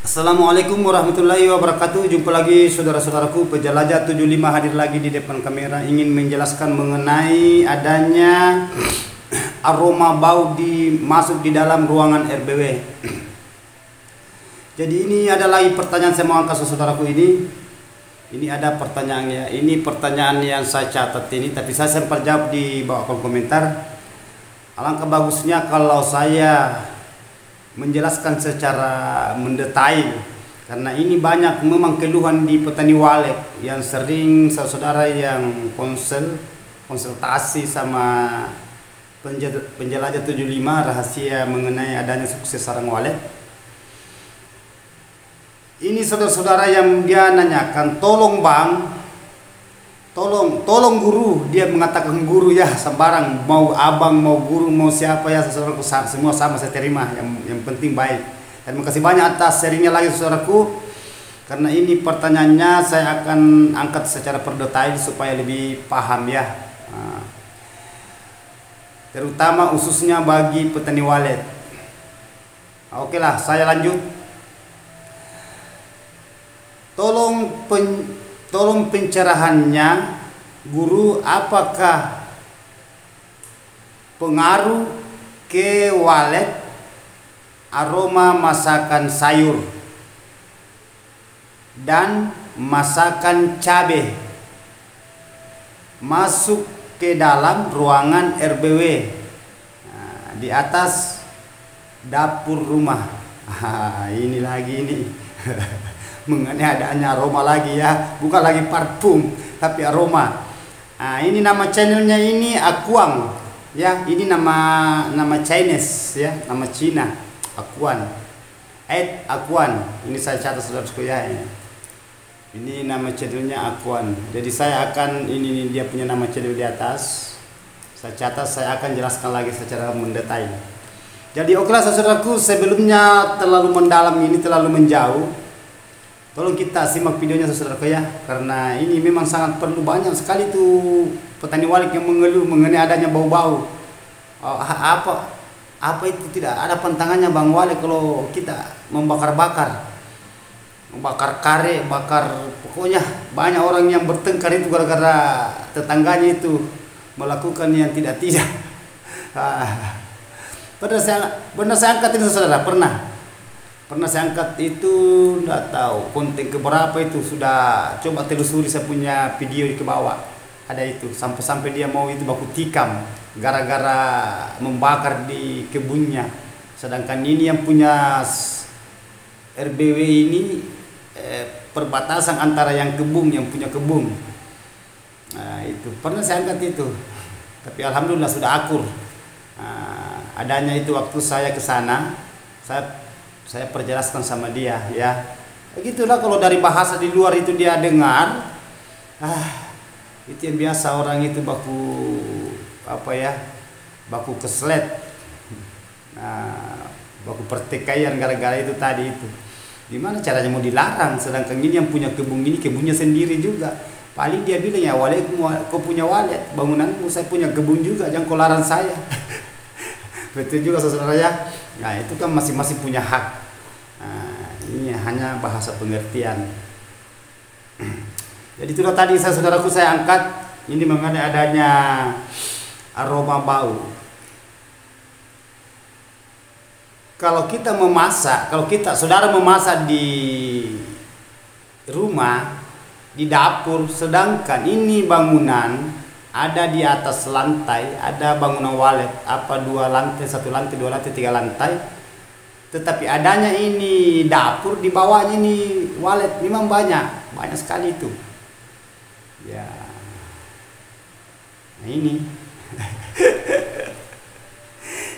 Assalamualaikum warahmatullahi wabarakatuh. Jumpa lagi saudara-saudaraku Penjelajah 75 hadir lagi di depan kamera ingin menjelaskan mengenai adanya aroma bau masuk di dalam ruangan RBW. Jadi ini ada lagi pertanyaan saya mau angkat saudaraku ini. Ini ada pertanyaannya. Ini pertanyaan yang saya catat ini tapi saya sempat jawab di bawah kolom komentar. Alangkah bagusnya kalau saya menjelaskan secara mendetail karena ini banyak memang keluhan di petani walet yang sering saudara yang konsultasi sama Penjelajah 75 rahasia mengenai adanya sukses sarang walet. Ini saudara-saudara yang dia nanyakan, tolong bang, tolong guru, dia mengatakan guru ya sembarang, mau abang mau guru mau siapa ya saudaraku, semua sama saya terima, yang penting baik. Terima kasih banyak atas sharingnya lagi saudaraku, karena ini pertanyaannya saya akan angkat secara berdetail supaya lebih paham ya, terutama khususnya bagi petani walet. Oke lah, saya lanjut. Tolong pencerahannya guru, apakah pengaruh ke walet aroma masakan sayur dan masakan cabai masuk ke dalam ruangan RBW di atas dapur rumah. Ini lagi ini mengenai adanya aroma lagi ya, bukan lagi parfum tapi aroma. Ini nama channelnya ini Akuang ya, ini nama Chinese ya, nama Cina Akuan, Akuan. Ini saya catat saudaraku ya, ini nama channelnya Akuan. Jadi saya akan ini dia punya nama channel di atas, saya catat, saya akan jelaskan lagi secara mendetail. Jadi okelah saudaraku, sebelumnya terlalu mendalam ini, terlalu menjauh, tolong kita simak videonya saudaraku ya, karena ini memang sangat perlu. Banyak sekali tuh petani walet yang mengeluh mengenai adanya bau-bau. Apa itu tidak ada pantangannya bang walet kalau kita membakar kare, pokoknya banyak orang yang bertengkar itu gara-gara tetangganya itu melakukan yang tidak. Pernah saya angkat ini saudara, pernah saya angkat itu, nggak tahu konten keberapa itu, sudah coba telusuri, saya punya video di ke bawah ada itu, sampai dia mau itu baku tikam gara-gara membakar di kebunnya. Sedangkan ini yang punya RBW ini perbatasan antara yang punya kebun. Nah, itu pernah saya angkat itu, tapi alhamdulillah sudah akur. Adanya itu waktu saya ke sana, saya perjelaskan sama dia ya. Begitulah kalau dari bahasa di luar itu dia dengar, itu yang biasa orang itu baku keslet, baku pertikaian gara-gara itu tadi itu. Gimana caranya mau dilarang, sedangkan ini yang punya kebun ini kebunnya sendiri juga. Paling dia bilang ya, walet kau punya walet, bangunanmu, saya punya kebun juga, jangan kau larang saya. Betul juga saudara ya. Nah itu kan masing-masing punya hak. Ini hanya bahasa pengertian. Jadi itu tadi saudaraku saya angkat ini mengenai adanya aroma bau. Kalau saudara memasak di rumah, di dapur, sedangkan ini bangunan ada di atas lantai, ada bangunan walet, 2 lantai, 1 lantai, 2 lantai, 3 lantai. Tetapi adanya ini dapur, di bawahnya ini walet, memang banyak sekali itu. Ya. Nah ini.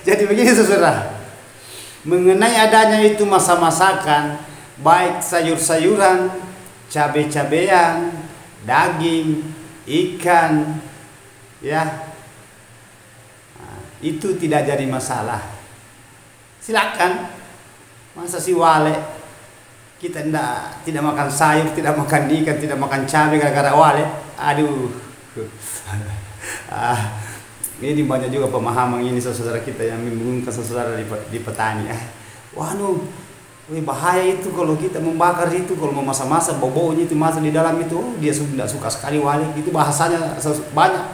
Jadi begini saudara, mengenai adanya itu masakan, baik sayur-sayuran, cabai-cabean, daging, ikan, ya, itu tidak jadi masalah. Silakan. Masa si walet kita tidak makan sayur, tidak makan ikan, tidak makan cabai gara-gara walet? Aduh. Ini banyak juga pemahaman ini saudara kita yang membingungkan saudara di petani ya. Wah Wih, bahaya itu kalau kita membakar itu, kalau mau masa-masa bau-baunya itu masuk di dalam itu, oh, dia sudah suka sekali wali. Itu bahasanya banyak.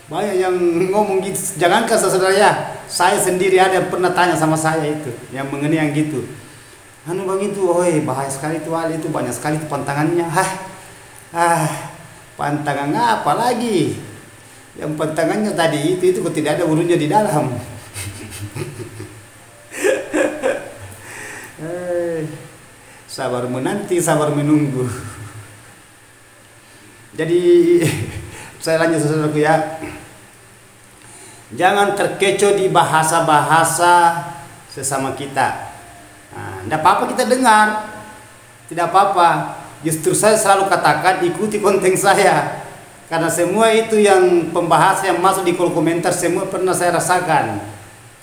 Banyak yang ngomong gitu. Jangankan saudara ya, saya sendiri ada yang pernah tanya sama saya itu, yang mengenai yang gitu. Anu bang itu, oi bahaya sekali itu wali, itu banyak sekali itu pantangannya. Pantangan apa lagi? Yang pantangannya tadi itu kok tidak ada urunya di dalam. Sabar menanti, sabar menunggu. Jadi saya lanjut saudaraku ya. Jangan terkecoh di bahasa-bahasa sesama kita. Tidak apa-apa kita dengar, tidak apa-apa. Justru saya selalu katakan ikuti konten saya, karena semua itu yang pembahasan yang masuk di kolom komentar semua pernah saya rasakan,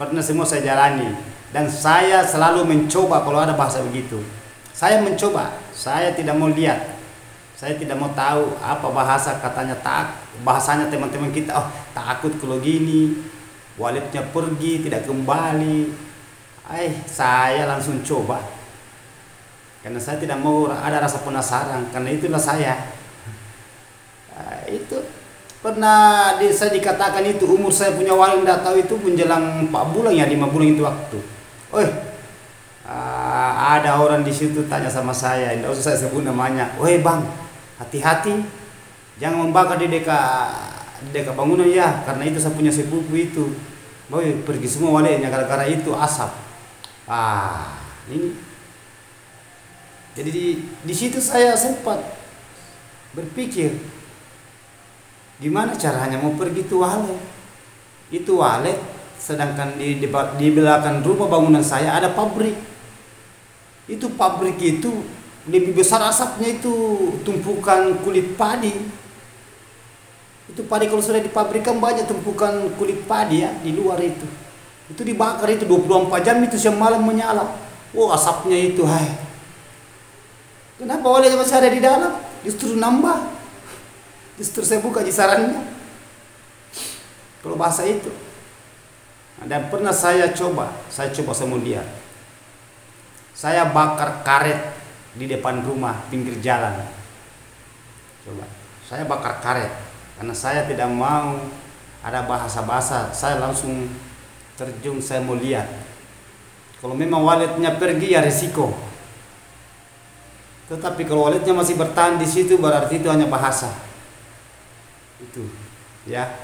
pernah semua saya jalani, dan saya selalu mencoba kalau ada bahasa begitu. Saya mencoba, saya tidak mau lihat, saya tidak mau tahu apa bahasa katanya bahasanya teman-teman kita. Oh takut kalau gini, walidnya pergi tidak kembali. Saya langsung coba, karena saya tidak mau ada rasa penasaran, karena itulah saya. Itu pernah saya dikatakan itu umur saya punya wali tidak tahu itu menjelang 4 bulan ya 5 bulan itu waktu. Ada orang di situ tanya sama saya, tidak usah saya sebut namanya. Bang, hati-hati, jangan membakar di dekat bangunan ya, karena itu saya punya sepupu itu. Pergi semua walinya gara-gara itu asap. Ini. Jadi di situ saya sempat berpikir, gimana caranya mau pergi itu wali? Itu wali, sedangkan di belakang rumah bangunan saya ada pabrik. Itu pabrik itu lebih besar asapnya itu tumpukan kulit padi. Itu padi kalau sudah dipabrikan banyak tumpukan kulit padi ya di luar itu. Itu dibakar itu 24 jam itu siang malam menyala. Asapnya itu Kenapa walinya masih ada di dalam? Justru nambah. Justru saya buka kisarannya. Kalau bahasa itu. Dan pernah saya coba saya mau lihat. Saya bakar karet di depan rumah pinggir jalan. Coba, saya bakar karet karena saya tidak mau ada bahasa-bahasa. Saya langsung terjun, saya mau lihat. Kalau memang walidnya pergi ya risiko. Tetapi kalau walidnya masih bertahan di situ berarti itu hanya bahasa. Itu, ya.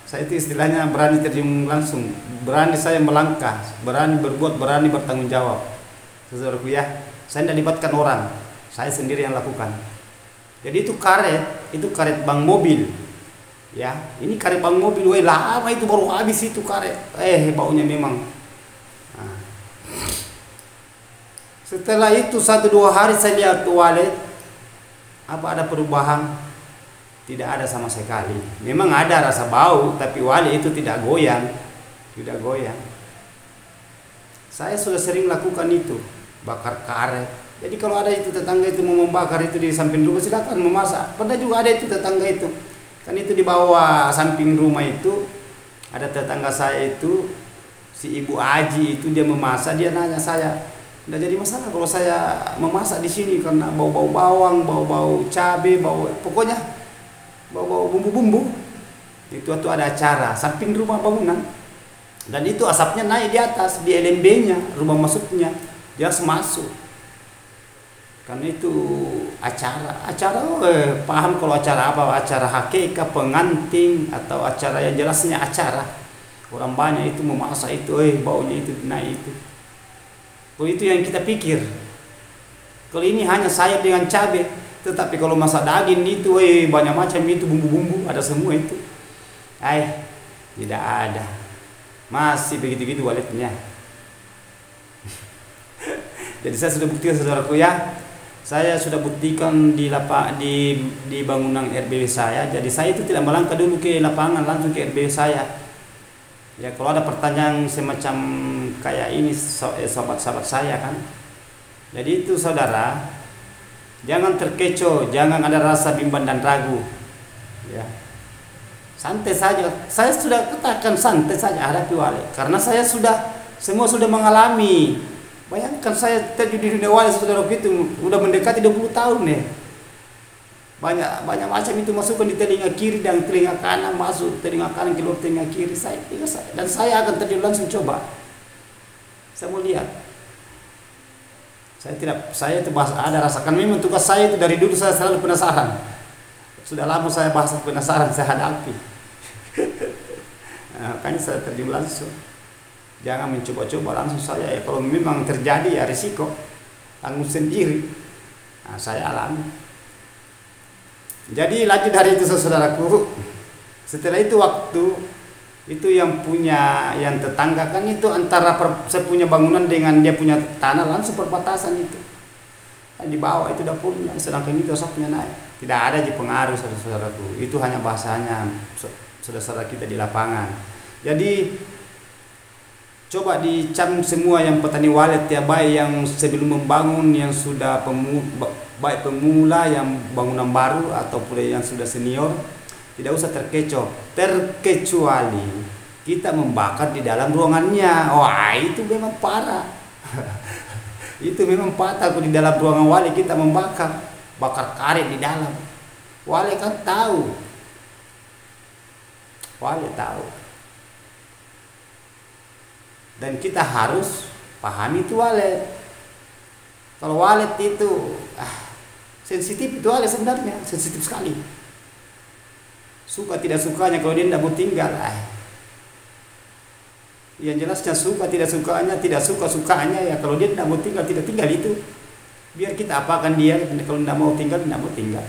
Saya itu istilahnya berani terjun langsung, berani saya melangkah, berani berbuat, berani bertanggung jawab. Saudaraku ya, saya tidak libatkan orang, saya sendiri yang lakukan. Jadi itu karet bang mobil, ya. Ini karet bang mobil, lama itu baru habis itu karet. Baunya memang. Setelah itu 1-2 hari saya lihat walid, apa ada perubahan? Tidak ada sama sekali. Memang ada rasa bau, tapi wali itu tidak goyang, tidak goyang. Saya sudah sering lakukan itu. Bakar karet. Jadi kalau ada itu tetangga itu mau membakar itu di samping rumah, silakan memasak. Pernah juga ada itu tetangga itu, kan itu di bawah samping rumah itu ada tetangga saya itu, si Ibu Aji itu dia memasak, dia nanya saya, tidak jadi masalah kalau saya memasak di sini karena bau-bau bawang, bau-bau cabai, pokoknya bau-bau bumbu-bumbu. Itu waktu ada acara samping rumah bangunan, dan itu asapnya naik di atas di LMB-nya, rumah masuknya. Dia harus masuk karena itu acara paham kalau acara apa, acara hakikat pengantin atau acara yang jelasnya acara orang banyak itu memasak itu baunya itu naik itu. Itu yang kita pikir kalau ini hanya sayap dengan cabai, tetapi kalau masak daging itu banyak macam itu bumbu-bumbu ada semua itu. Tidak ada, masih begitu-begitu walidnya. Jadi saya sudah buktikan saudaraku ya, saya sudah buktikan di bangunan RBW saya. Jadi saya itu tidak melangkah dulu ke lapangan, langsung ke RBW saya. Ya kalau ada pertanyaan semacam kayak ini sahabat-sahabat saya kan. Jadi itu saudara, jangan terkecoh, jangan ada rasa bimbang dan ragu. Ya, santai saja. Saya sudah katakan santai saja hadapi wali, karena saya semua sudah mengalami. Bayangkan saya terjun di dunia wali saudara itu udah mendekati 20 tahun nih. Banyak macam itu masukkan di telinga kiri dan telinga kanan, masuk telinga kanan keluar telinga kiri. Dan saya akan terjun langsung coba. Saya mau lihat. Saya itu ada rasakan, memang tugas saya itu dari dulu saya selalu penasaran. Sudah lama saya bahasa penasaran saya hadapi. Makanya saya terjun langsung. Jangan mencoba-coba langsung saya. Ya, kalau memang terjadi ya risiko tanggung sendiri. Nah, saya alami. Jadi lanjut dari itu saudaraku. Setelah itu waktu itu yang tetangga kan itu antara saya punya bangunan dengan dia punya tanah langsung perbatasan itu. Di bawah itu dapurnya, sedangkan itu asapnya naik. Tidak ada di pengaruh saudara-saudaraku. Itu hanya bahasanya saudara-saudara kita di lapangan. Jadi coba dicam semua yang petani walet ya, baik yang sebelum membangun, yang sudah baik pemula, yang bangunan baru ataupun yang sudah senior, tidak usah terkecuali kita membakar di dalam ruangannya. Wah, itu memang parah. Itu memang patah di dalam ruangan wali kita bakar karet di dalam. Wali kan tahu. Wali tahu. Dan kita harus pahami itu walet. Kalau walet itu sensitif, itu walet sebenarnya sensitif sekali. Suka tidak sukanya kalau dia tidak mau tinggal. Yang jelasnya suka tidak sukanya, tidak suka sukanya ya, kalau dia tidak mau tinggal tidak tinggal itu. Biar kita apakan dia, kalau tidak mau tinggal tidak mau tinggal.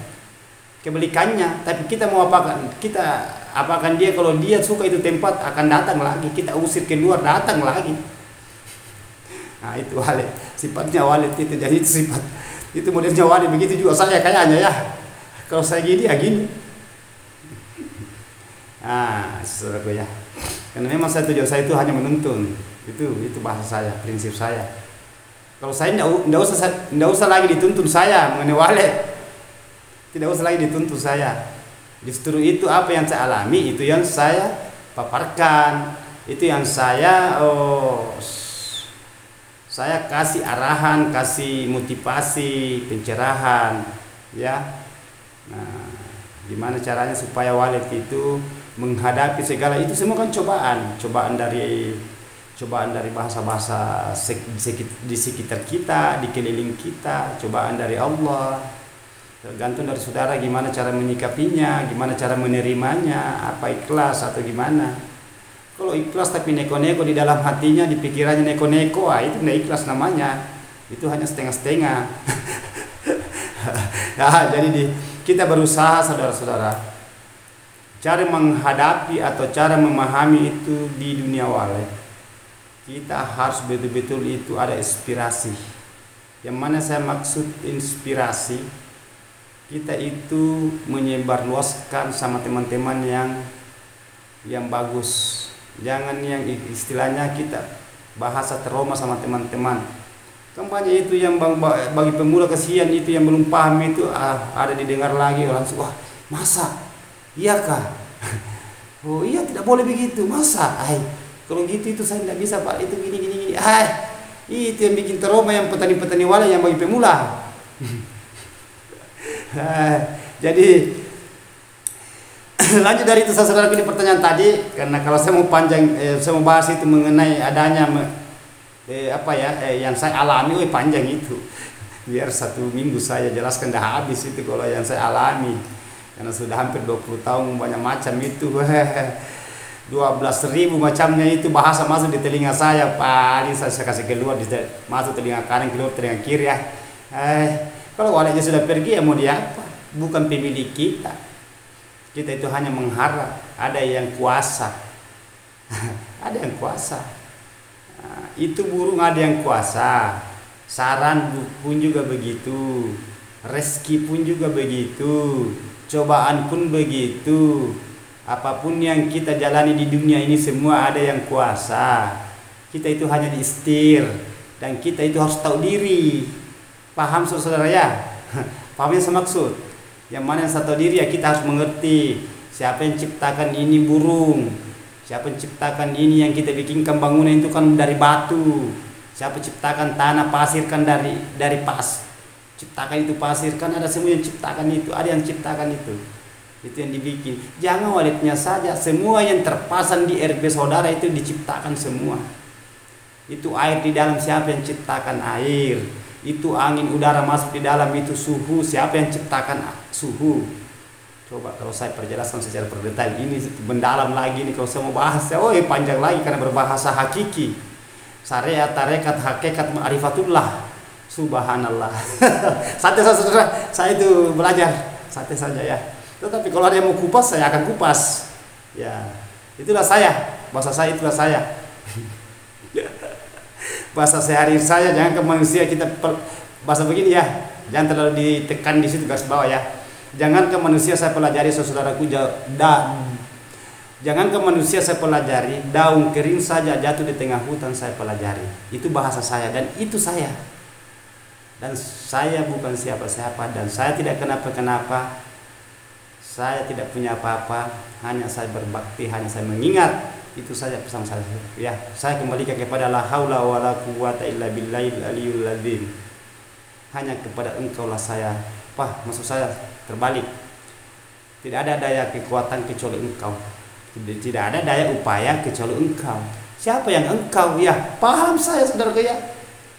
Kebalikannya, tapi kita mau apakan, kita apakan dia, kalau dia suka itu tempat akan datang lagi, kita usir keluar datang lagi. Nah itu walet, sifatnya walet itu. Jadi itu sifat, itu modelnya walet. Begitu juga saya kayaknya ya, kalau saya gini ya gini. Nah saudaraku ya, karena memang tujuan saya itu hanya menuntun, itu bahasa saya, prinsip saya. Kalau saya tidak usah lagi dituntun saya mengenai walet. Tidak usah lagi dituntut saya. Justru itu apa yang saya alami, itu yang saya paparkan, itu yang saya kasih arahan, kasih motivasi, pencerahan, ya. Nah, gimana caranya supaya walet itu menghadapi segala itu semua kan cobaan dari bahasa-bahasa di sekitar kita, di keliling kita, cobaan dari Allah. Tergantung dari saudara gimana cara menyikapinya, gimana cara menerimanya, apa ikhlas atau gimana. Kalau ikhlas tapi neko-neko di dalam hatinya, di pikirannya neko-neko, itu tidak ikhlas namanya. Itu hanya setengah-setengah. Ya, jadi kita berusaha saudara-saudara, cara menghadapi atau cara memahami itu di dunia walet. Kita harus betul-betul itu ada inspirasi. Yang mana saya maksud inspirasi? Kita itu menyebarluaskan sama teman-teman yang bagus. Jangan yang istilahnya kita bahasa trauma sama teman-teman. Kampanye itu yang bagi pemula kesian, itu yang belum paham itu ada didengar lagi langsung, wah masa? Iyakah? Oh iya, tidak boleh begitu, masa? Kalau gitu itu saya tidak bisa Pak, itu gini. Itu yang bikin trauma yang petani-petani walet yang bagi pemula. Jadi lanjut dari itu saudara, ini pertanyaan tadi, karena kalau saya mau panjang, saya mau bahas itu mengenai adanya yang saya alami, panjang itu. Biar 1 minggu saya jelaskan dah habis itu kalau yang saya alami, karena sudah hampir 20 tahun banyak macam itu. 12.000 macamnya itu bahasa masuk di telinga saya. Paling saya kasih keluar, masuk telinga kanan, keluar telinga kiri ya. Kalau waletnya sudah pergi ya mau dia apa? Bukan pemilik kita. Kita itu hanya mengharap ada yang kuasa. Ada yang kuasa. Itu burung ada yang kuasa. Saran pun juga begitu. Rezeki pun juga begitu. Cobaan pun begitu. Apapun yang kita jalani di dunia ini semua ada yang kuasa. Kita itu hanya diistir, dan kita itu harus tahu diri. Paham saudara ya? Paham yang saya maksud? Yang mana yang saya tahu diri ya, kita harus mengerti siapa yang ciptakan ini burung, siapa yang ciptakan ini, yang kita bikinkan bangunan itu kan dari batu. Siapa ciptakan tanah, pasir kan dari pas. Ciptakan itu pasir kan ada semua yang ciptakan itu, ada yang ciptakan itu. Itu yang dibikin. Jangan walidnya saja, semua yang terpasang di RB saudara itu diciptakan semua. Itu air di dalam, siapa yang ciptakan air? Itu angin udara masuk di dalam, itu suhu, siapa yang ciptakan suhu? Coba kalau saya perjelaskan secara berdetail ini mendalam lagi nih kalau saya mau bahas, panjang lagi karena berbahasa hakiki. Syariat, tarekat, hakikat, ma'rifatullah. Subhanallah. Santai saudara, saya itu belajar santai saja ya. Tetapi kalau ada yang mau kupas, saya akan kupas. Ya, itulah saya. Bahasa saya itulah saya. Bahasa sehari saya, jangan ke manusia kita bahasa begini ya. Jangan terlalu ditekan di situ garis bawah ya. Jangan ke manusia saya pelajari saudaraku, jangan ke manusia saya pelajari, daun kering saja jatuh di tengah hutan saya pelajari. Itu bahasa saya dan itu saya. Dan saya bukan siapa-siapa dan saya tidak kenapa-kenapa. Saya tidak punya apa-apa, hanya saya berbakti, hanya saya mengingat. Itu saja pesan saya. Ya, saya kembalikan kepada la haula wala quwata illa billahil aliyul azim. Hanya kepada Engkau lah saya. Maksud saya terbalik. Tidak ada daya kekuatan kecuali Engkau. Tidak ada daya upaya kecuali Engkau. Siapa yang Engkau? Ya, paham saya saudara ya.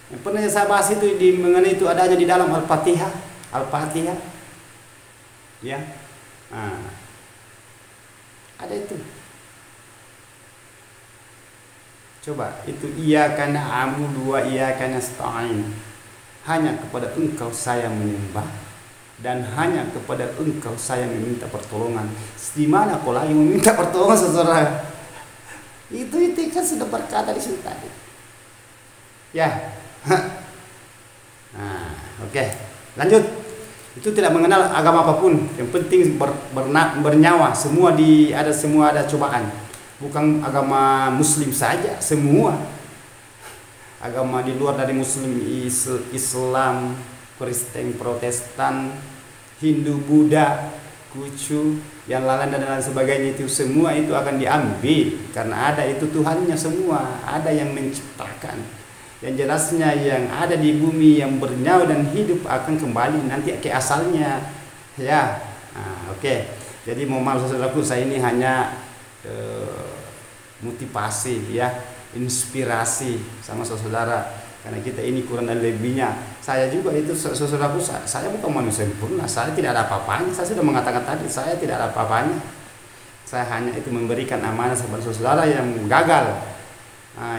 Yang pernah saya bahas itu mengenai itu adanya di dalam Al-Fatihah. Al-Fatihah. Ya. Nah, ada itu. Coba itu iyyaka na'budu wa iyyaka nasta'in. Hanya kepada Engkau saya menyembah dan hanya kepada Engkau saya meminta pertolongan. Di mana kau lagi meminta pertolongan saudara? Itu kan sudah berkata di situ tadi. Ya. Nah, oke. Lanjut. Itu tidak mengenal agama apapun. Yang penting bernyawa. Semua ada cobaan. Bukan agama Muslim saja, semua agama di luar dari Muslim, Islam, Kristen, Protestan, Hindu, Buddha, Konghucu, yang lain dan lain sebagainya, itu semua itu akan diambil karena ada itu Tuhannya semua, ada yang menciptakan. Yang jelasnya yang ada di bumi yang bernyawa dan hidup akan kembali nanti ke asalnya. Ya, oke. Jadi mau maaf saudaraku, saya ini hanya motivasi ya, inspirasi sama saudara karena kita ini kurang dan lebihnya. Saya juga itu saudaraku, saya bukan manusia sempurna, saya tidak ada apa-apanya. Saya sudah mengatakan tadi, saya tidak ada apa-apanya. Saya hanya itu memberikan amanah kepada saudara yang gagal,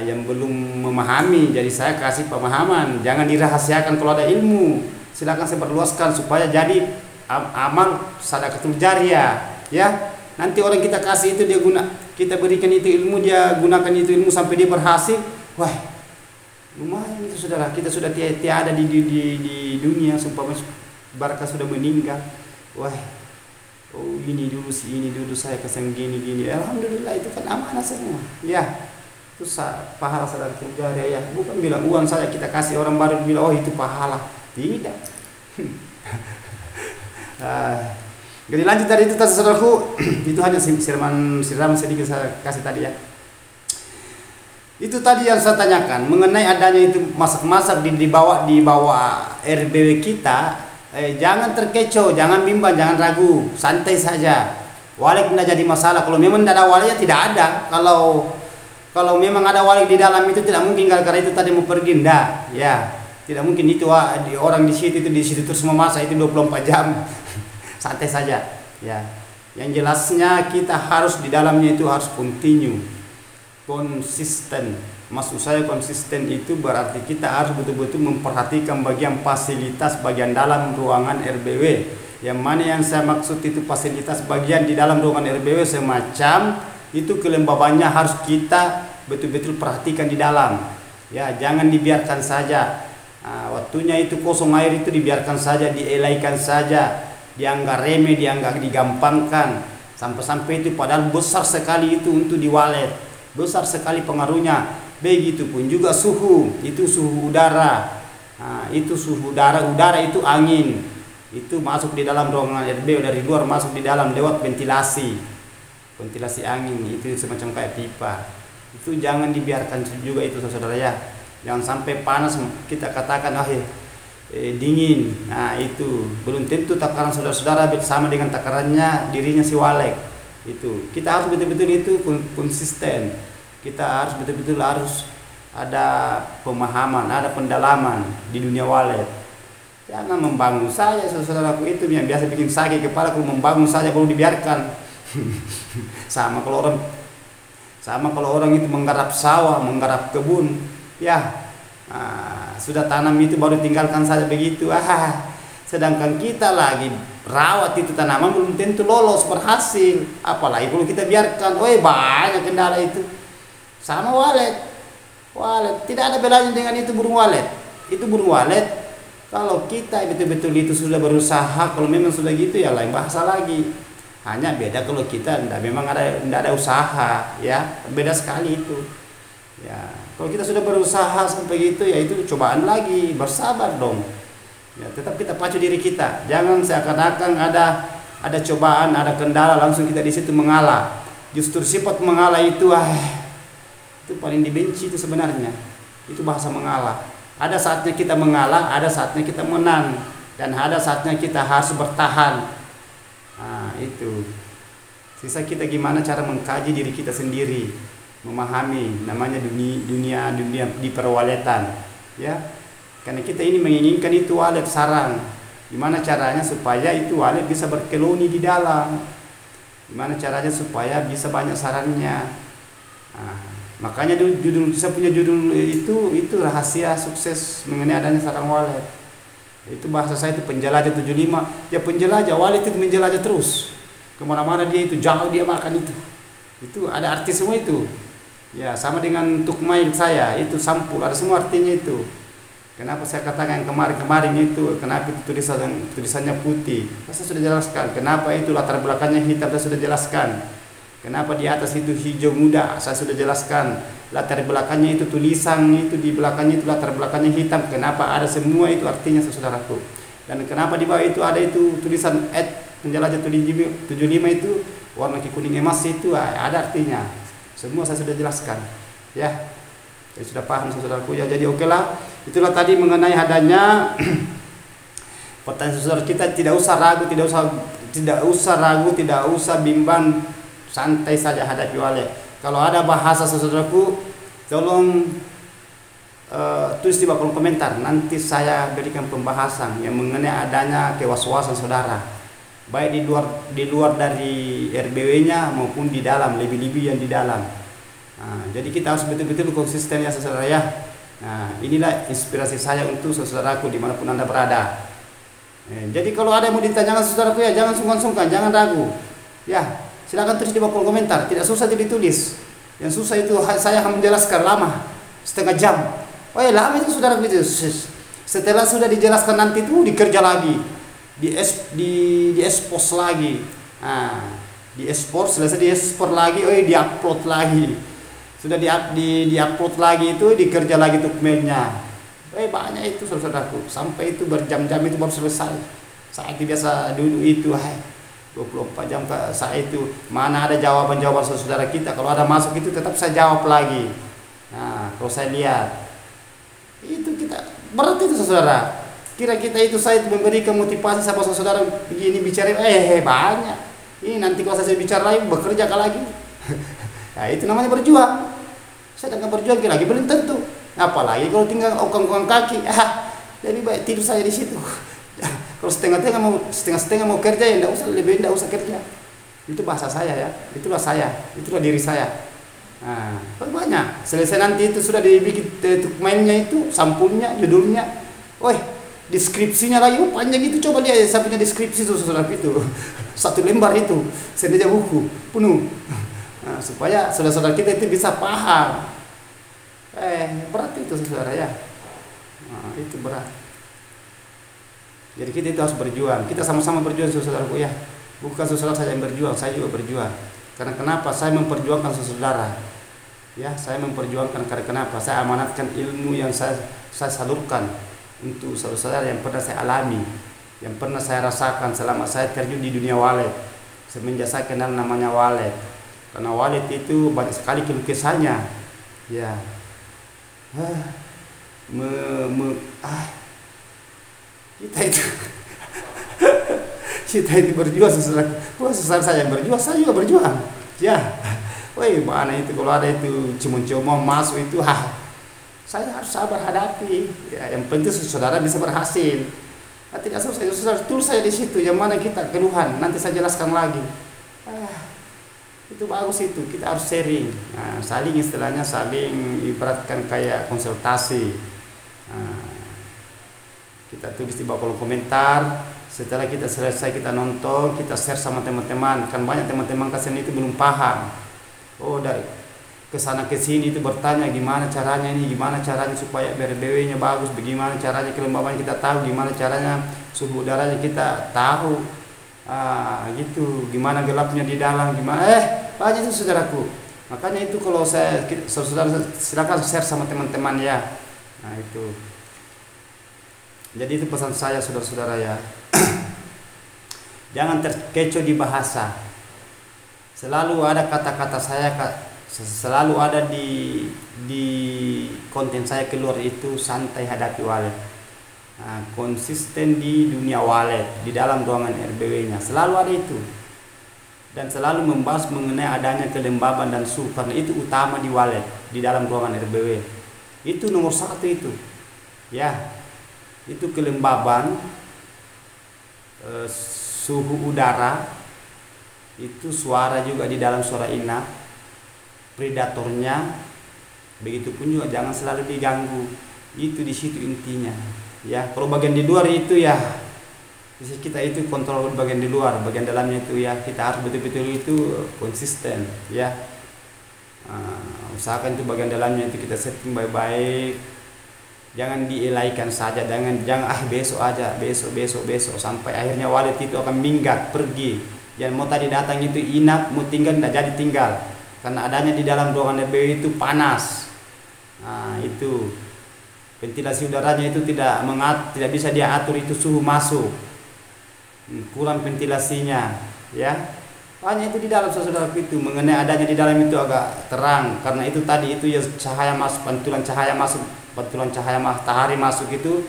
yang belum memahami. Jadi saya kasih pemahaman, jangan dirahasiakan. Kalau ada ilmu silakan saya perluaskan supaya jadi amal sedekah jariah ya. Nanti orang kita kasih itu dia kita berikan itu ilmu, dia gunakan itu ilmu sampai dia berhasil. Wah, lumayan itu saudara. Kita sudah tiada di dunia, sumpah Baraka sudah meninggal. Wah, ini dulu saya kesan gini. Alhamdulillah itu kan amanah semua. Ya, itu pahala saudara jariah ya. Bukan bilang uang saya kita kasih orang baru bilang itu pahala. Tidak. Jadi lanjut dari itu saudaraku, itu hanya siraman sedikit saya kasih tadi ya. Itu tadi yang saya tanyakan mengenai adanya itu masak-masak di bawah RBW kita. Jangan terkecoh, jangan bimbang, jangan ragu, santai saja. Walik tidak jadi masalah. Kalau memang tidak ada wali ya tidak ada. Kalau memang ada wali di dalam itu tidak mungkin gara-gara itu tadi mau pergi ndak. Ya, tidak mungkin itu orang di situ terus memasak itu 24 jam. Santai saja ya. Yang jelasnya kita harus di dalamnya itu harus continue, konsisten. Maksud saya konsisten itu berarti kita harus betul-betul memperhatikan bagian fasilitas bagian dalam ruangan RBW. Yang mana yang saya maksud itu fasilitas bagian di dalam ruangan RBW semacam itu kelembabannya harus kita betul-betul perhatikan di dalam ya. Jangan dibiarkan saja waktunya itu kosong air itu dibiarkan saja, dielaikan saja, dianggap remeh, dianggap digampangkan sampai-sampai itu padahal besar sekali itu untuk diwalet, besar sekali pengaruhnya. Begitupun juga suhu, itu suhu udara. Itu suhu udara itu angin. Itu masuk di dalam ruangan RB dari luar masuk di dalam lewat ventilasi angin, itu semacam kayak pipa. Itu jangan dibiarkan juga itu saudara ya. Jangan sampai panas kita katakan dingin. Nah itu belum tentu takaran saudara-saudara sama dengan takarannya dirinya si walet. Itu kita harus betul-betul itu konsisten. Kita harus betul-betul harus ada pemahaman, ada pendalaman di dunia walet. Jangan membangun saja saudaraku itu yang biasa bikin sakit kepala, kalau membangun saja kalau dibiarkan. sama kalau orang itu menggarap sawah, menggarap kebun, ya sudah tanam itu baru tinggalkan saja begitu. Sedangkan kita lagi rawat itu tanaman belum tentu lolos berhasil, apalagi kalau kita biarkan. Banyak kendala itu. Sama walet tidak ada bedanya dengan itu burung walet. Itu burung walet, kalau kita betul-betul itu sudah berusaha, kalau memang sudah gitu ya lain bahasa lagi. Hanya beda kalau kita memang tidak ada usaha, ya beda sekali itu. Ya kalau kita sudah berusaha sampai gitu, ya itu cobaan lagi, bersabar dong. Ya tetap kita pacu diri kita, jangan seakan-akan ada cobaan, ada kendala langsung kita di situ mengalah. Justru sifat mengalah itu itu paling dibenci itu sebenarnya. Itu bahasa mengalah. Ada saatnya kita mengalah, ada saatnya kita menang, dan ada saatnya kita harus bertahan. Itu sisa kita gimana cara mengkaji diri kita sendiri, memahami namanya dunia di perwaletan, ya. Karena kita ini menginginkan itu walet sarang. Gimana caranya supaya itu walet bisa berkeloni di dalam? Gimana caranya supaya bisa banyak sarangnya? Makanya saya punya judul itu rahasia sukses mengenai adanya sarang walet. Itu bahasa saya itu penjelajah 75. Ya penjelajah, walet itu menjelajah terus kemana-mana, dia itu jauh, dia makan itu ada arti semua itu. Ya sama dengan tukmail saya itu sampul, ada semua artinya itu. Kenapa saya katakan kemarin itu, kenapa itu tulisannya putih, saya sudah jelaskan. Kenapa itu latar belakangnya hitam, saya sudah jelaskan. Kenapa di atas itu hijau muda, saya sudah jelaskan. Latar belakangnya itu tulisan itu, di belakangnya itu latar belakangnya hitam. Kenapa ada semua itu artinya saudaraku. Dan kenapa di bawah itu ada itu tulisan penjelajah 75 itu warna kuning emas itu ada artinya. Semua saya sudah jelaskan. Ya. Saya sudah paham saudaraku ya. Jadi okelah. Itulah tadi mengenai adanya pertanyaan saudara kita, tidak usah ragu, tidak usah bimbang, santai saja hadapi walet. Kalau ada bahasa saudaraku, tolong tulis di bawah kolom komentar. Nanti saya berikan pembahasan yang mengenai adanya kewaswasan saudara, baik di luar dari RBW-nya maupun di dalam, lebih-lebih yang di dalam. Jadi kita harus betul-betul konsisten ya saudara ya. Inilah inspirasi saya untuk saudaraku dimanapun Anda berada. Jadi kalau ada yang mau ditanyakan saudaraku ya, jangan sungkan-sungkan, jangan ragu. Ya. Silakan tulis di bawah kolom komentar, tidak susah ditulis. Yang susah itu saya akan menjelaskan lama, setengah jam. Lama itu saudara itu. Setelah sudah dijelaskan nanti itu dikerja lagi, di expose lagi. Di export, selesai di export lagi, di-upload lagi. Sudah di-upload lagi itu dikerja lagi dokumennya. Banyak itu saudaraku, sampai itu berjam-jam itu baru selesai. Saat biasa dulu itu 24 jam saya itu mana ada jawaban-jawaban saudara kita. Kalau ada masuk itu tetap saya jawab lagi. Kalau saya lihat itu kita berat itu saudara. Kira kita itu saya memberikan motivasi sama saudara begini bicara banyak. Ini nanti kalau saya bicara lagi bekerja lagi. Itu namanya berjuang. Saya dengan berjuang lagi belum tentu. Apalagi kalau tinggal okang-okang kaki. Jadi baik tidur saya di situ. Kalau setengah-setengah mau kerja ya tidak usah kerja. Itu bahasa saya ya. Itulah saya, itulah diri saya. Banyak. Selesai nanti itu sudah dibikin mainnya itu, sampulnya, judulnya. Deskripsinya lagi panjang itu, coba lihat saya punya deskripsi itu saudara itu. 1 lembar itu, semeja buku penuh. Supaya saudara-saudara kita itu bisa paham. Berat itu saudara ya. Itu berat. Jadi kita itu harus berjuang. Kita sama-sama berjuang saudaraku ya. Bukan saudara saja yang berjuang, saya juga berjuang. Karena kenapa? Saya memperjuangkan saudara. Ya, saya memperjuangkan karena kenapa? Saya amanatkan ilmu yang saya salurkan untuk saudara-saudara yang pernah saya alami, yang pernah saya rasakan selama saya terjun di dunia walet. Semenjak saya kenal namanya walet. Karena walet itu banyak sekali keluh kesahnya. Ya. me, me- ah, kita itu kita itu berjuang sesudah saya berjuang, saya juga berjuang ya. Woi, mana itu kalau ada itu cuma masuk itu, saya harus sabar hadapi ya, yang penting saudara bisa berhasil. Tidak selesai tulis saya di situ yang mana kita keluhan, nanti saya jelaskan lagi. Itu bagus, itu kita harus sharing, saling, istilahnya saling ibaratkan kayak konsultasi. Kita tulis di bawah kolom komentar. Setelah kita selesai, kita nonton, kita share sama teman-teman. Kan banyak teman-teman kesini itu belum paham. Oh, dari kesana kesini itu bertanya gimana caranya ini, gimana caranya supaya RBW-nya bagus, bagaimana caranya kelembaban kita tahu, gimana caranya suhu udaranya kita tahu, gitu, gimana gelapnya di dalam, gimana banyak itu saudaraku. Makanya itu kalau saudara silakan share sama teman-teman ya. Nah itu. Jadi itu pesan saya saudara-saudara ya. Jangan terkecoh di bahasa. Selalu ada kata-kata saya, selalu ada di konten saya keluar itu santai hadapi walet. Konsisten di dunia walet, di dalam ruangan RBW-nya selalu ada itu. Dan selalu membahas mengenai adanya kelembaban dan suhu, karena itu utama di walet, di dalam ruangan RBW. Itu nomor satu itu. Ya. Itu kelembaban, suhu udara, itu suara juga di dalam suara inap, predatornya, begitupun juga jangan selalu diganggu. Itu di situ intinya. Ya, kalau bagian di luar itu ya, kita itu kontrol bagian di luar, bagian dalamnya itu ya kita harus betul-betul itu konsisten ya. Usahakan itu bagian dalamnya itu kita setting baik-baik. Jangan dielaikan saja, jangan besok aja, besok sampai akhirnya walet itu akan minggat pergi. Yang mau tadi datang itu inap, mau tinggal tidak jadi tinggal, karena adanya di dalam ruangan RBW itu panas. Itu ventilasi udaranya itu tidak bisa dia atur itu suhu masuk, kurang ventilasinya ya. Hanya itu di dalam saudara itu mengenai adanya di dalam itu agak terang, karena itu tadi itu ya cahaya masuk, pantulan cahaya matahari masuk itu.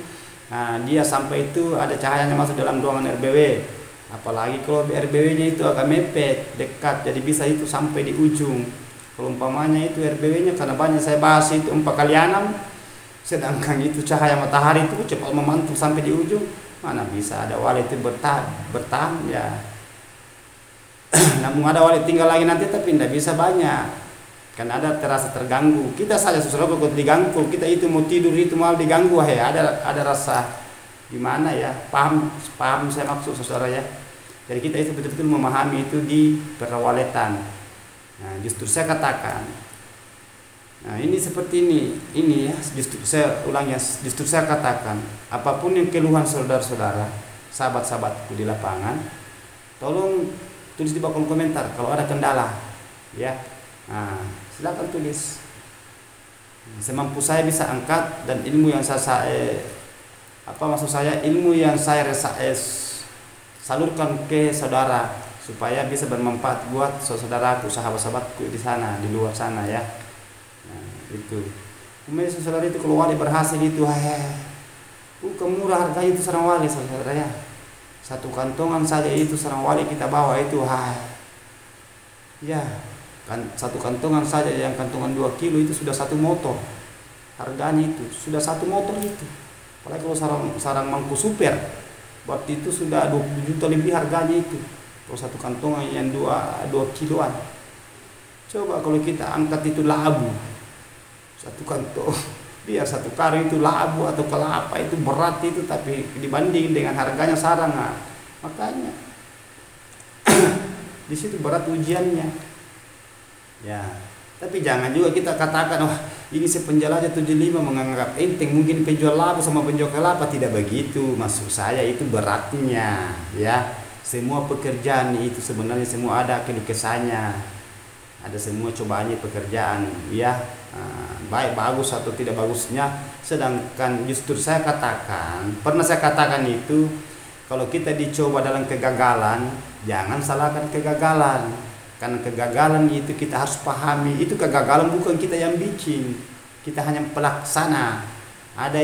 Dia sampai itu ada cahayanya masuk dalam ruangan RBW. Apalagi kalau RBW-nya itu agak mepet, dekat, jadi bisa itu sampai di ujung. Kalau umpamanya itu RBW-nya, karena banyak saya bahas itu 4 kali 6, sedangkan itu cahaya matahari itu cepat memantul sampai di ujung, mana bisa ada walet itu bertahan ya. Namun ada walet tinggal lagi nanti, tapi tidak bisa banyak, kan ada terasa terganggu. Kita saja saudara kalau diganggu, kita itu mau tidur itu mau diganggu, ada rasa gimana ya, paham saya maksud saudara ya. Jadi kita itu betul-betul memahami itu di perwaletan. Justru saya katakan, ini seperti ini ya, justru saya ulang ya, justru saya katakan apapun yang keluhan saudara-saudara, sahabat-sahabatku di lapangan, tolong tulis di bawah kolom komentar kalau ada kendala ya. Silakan tulis, semampu saya bisa angkat, dan ilmu yang ilmu yang saya salurkan ke saudara supaya bisa bermanfaat buat saudaraku, sahabat-sahabatku di sana, di luar sana ya. Itu kemudian saudara itu kalau wali berhasil itu bukan murah harganya itu sarang wali saudara ya. Satu kantongan saja itu sarang wali kita bawa itu ya kan, satu kantongan saja yang kantongan 2 kilo itu sudah 1 motor harganya, itu sudah 1 motor itu. Apalagi kalau sarang mangku super, berarti itu sudah 20 juta lebih harganya itu. Kalau satu kantongan yang 2 kiloan, coba kalau kita angkat itu labu satu kantong, biar 1 karung itu labu atau kelapa itu berat itu, tapi dibanding dengan harganya sarang, makanya di situ berat ujiannya ya. Tapi jangan juga kita katakan ini si penjelajah 75 menganggap enteng mungkin penjual labu sama penjual kelapa. Tidak begitu maksud saya, itu beratnya ya. Semua pekerjaan itu sebenarnya semua ada kelukesannya, ada semua cobaannya pekerjaan ya. Baik bagus atau tidak bagusnya. Sedangkan justru saya katakan, pernah saya katakan itu, kalau kita dicoba dalam kegagalan, jangan salahkan kegagalan, karena kegagalan itu kita harus pahami, itu kegagalan bukan kita yang bikin, kita hanya pelaksana. ada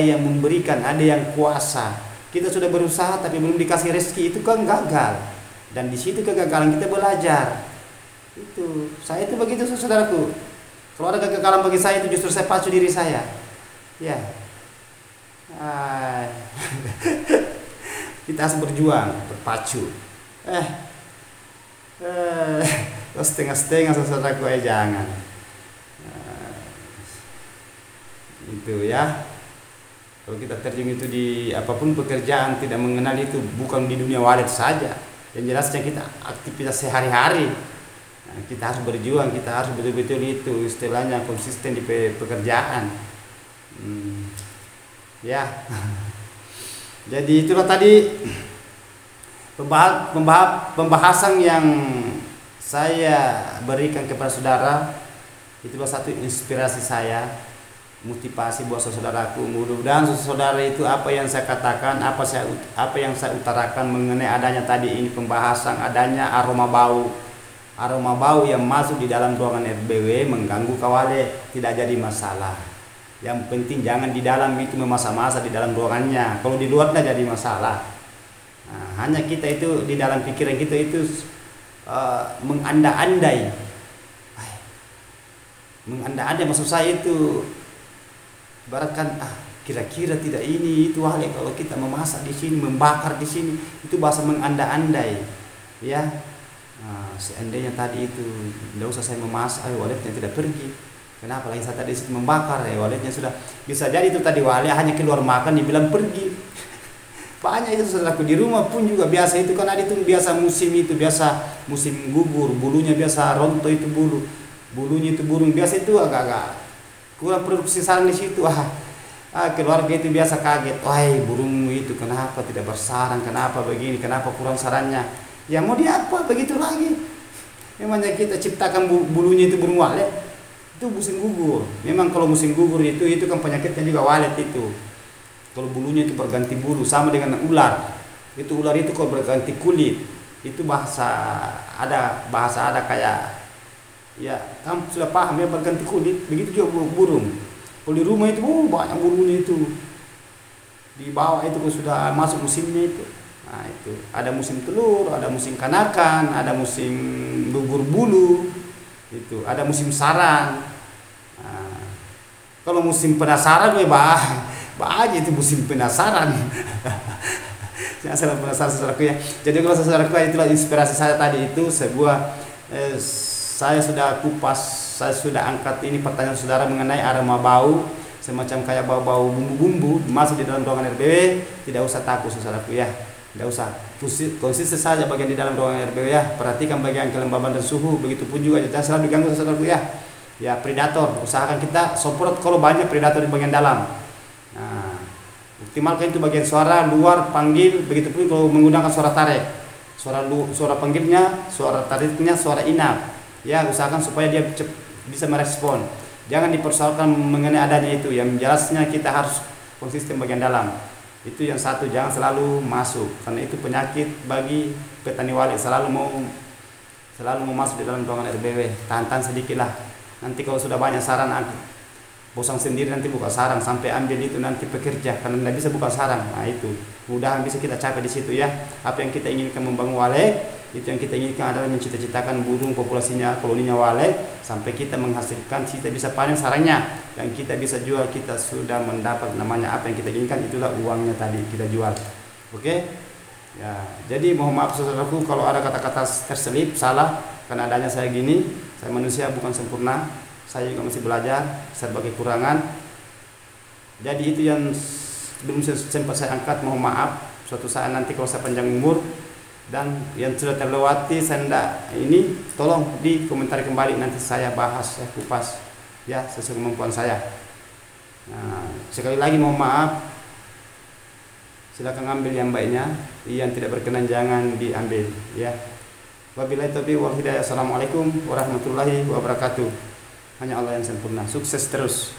yang memberikan, ada yang kuasa. Kita sudah berusaha tapi belum dikasih rezeki, itu kan gagal. Dan di situ kegagalan kita belajar. Itu, saya itu begitu saudaraku. Kalau ada kegagalan bagi saya itu justru saya pacu diri saya. Ya. Kita harus berjuang, berpacu. Setengah-setengah saudaraku, jangan. Itu ya. Kalau kita terjun itu di apapun pekerjaan, tidak mengenal itu, bukan di dunia walet saja. Yang jelasnya kita aktivitas sehari-hari. Nah, kita harus berjuang, kita harus betul-betul itu istilahnya konsisten di pekerjaan. Ya. Jadi itulah tadi pembahasan yang saya berikan kepada saudara. Itulah satu inspirasi saya, motivasi buat saudaraku. Mudah-mudahan saudara itu apa yang saya katakan, apa yang saya utarakan mengenai adanya tadi ini pembahasan adanya aroma bau yang masuk di dalam ruangan RBW mengganggu kawale, tidak jadi masalah. Yang penting jangan di dalam itu memasak-masak di dalam ruangannya. Kalau di luarnya jadi masalah. Nah, hanya kita itu di dalam pikiran kita itu mengandai-andai. Mengandai-andai maksud saya itu ibaratkan kira-kira tidak ini itu wale kalau kita memasak di sini, membakar di sini, itu bahasa mengandai-andai. Ya. Nah, seandainya tadi itu tidak usah saya memasak, waletnya tidak pergi. Kenapa lagi saya tadi membakar, waletnya sudah bisa jadi itu tadi wale hanya keluar makan dibilang pergi. Banyak itu saudaraku, di rumah pun juga biasa itu kan ada itu biasa musim gugur, bulunya biasa rontok itu bulunya itu burung biasa itu agak-agak kurang produksi sarang di situ. Keluarga itu biasa kaget, burung itu kenapa tidak bersarang, kenapa begini, kenapa kurang sarangnya. Ya mau diapa begitu lagi. Memangnya kita ciptakan bulunya itu burung walet. Itu musim gugur. Memang kalau musim gugur itu kan penyakitnya juga walet itu. Kalau bulunya itu berganti bulu sama dengan ular. Itu ular itu kalau berganti kulit, itu bahasa ada kayak ya, kamu sudah paham ya, berganti kulit. Begitu juga burung. Kalau di rumah itu banyak bulunya itu. Di bawah itu kalau sudah masuk musimnya itu. Nah, itu ada musim telur, ada musim kanakan, ada musim gugur bulu. Itu ada musim sarang. Nah, kalau musim penasaran aja itu musim penasaran. Jangan salah penasaran saudaraku ya. Jadi kalau saudaraku itulah inspirasi saya tadi itu sebuah saya sudah kupas, saya sudah angkat ini pertanyaan saudara mengenai aroma bau semacam kayak bau-bau bumbu-bumbu masuk di dalam ruangan RBW. Tidak usah takut saudaraku ya. Tidak usah, konsisten saja bagian di dalam ruangan RBW ya. Perhatikan bagian kelembaban dan suhu. Begitupun juga jangan selalu diganggu saudaraku ya. Ya, predator, usahakan kita semprot kalau banyak predator di bagian dalam. Nah, optimalkan itu bagian suara luar panggil. Begitupun kalau menggunakan suara tarik, suara panggilnya, suara tariknya, suara inap. Ya, usahakan supaya dia bisa merespon. Jangan dipersoalkan mengenai adanya itu. Yang jelasnya kita harus konsisten bagian dalam. Itu yang satu, jangan selalu masuk karena itu penyakit bagi petani walet, selalu mau masuk di dalam ruangan RBW. Tahan sedikit lah, nanti kalau sudah banyak sarang bosan sendiri nanti buka sarang sampai ambil itu nanti pekerja karena tidak bisa buka sarang. Nah itu mudahan bisa kita capai di situ ya. Apa yang kita inginkan membangun walet, itu yang kita inginkan adalah mencita-citakan burung populasinya, koloninya walet sampai kita menghasilkan, kita bisa panen sarangnya dan kita bisa jual, kita sudah mendapat namanya apa yang kita inginkan, itulah uangnya tadi kita jual. Oke? Ya, jadi mohon maaf saudaraku kalau ada kata-kata terselip salah karena adanya saya gini, saya manusia bukan sempurna, saya juga masih belajar, serba kekurangan. Jadi itu yang belum sempat saya angkat, mohon maaf. Suatu saat nanti kalau saya panjang umur dan yang sudah terlewati saya ini tolong di komentar kembali, nanti saya bahas, saya kupas ya sesuai kemampuan saya. Nah, sekali lagi mohon maaf, silakan ambil yang baiknya, yang tidak berkenan jangan diambil ya. Wabillahi taufiq wal hidayah. Assalamualaikum warahmatullahi wabarakatuh. Hanya Allah yang sempurna. Sukses terus.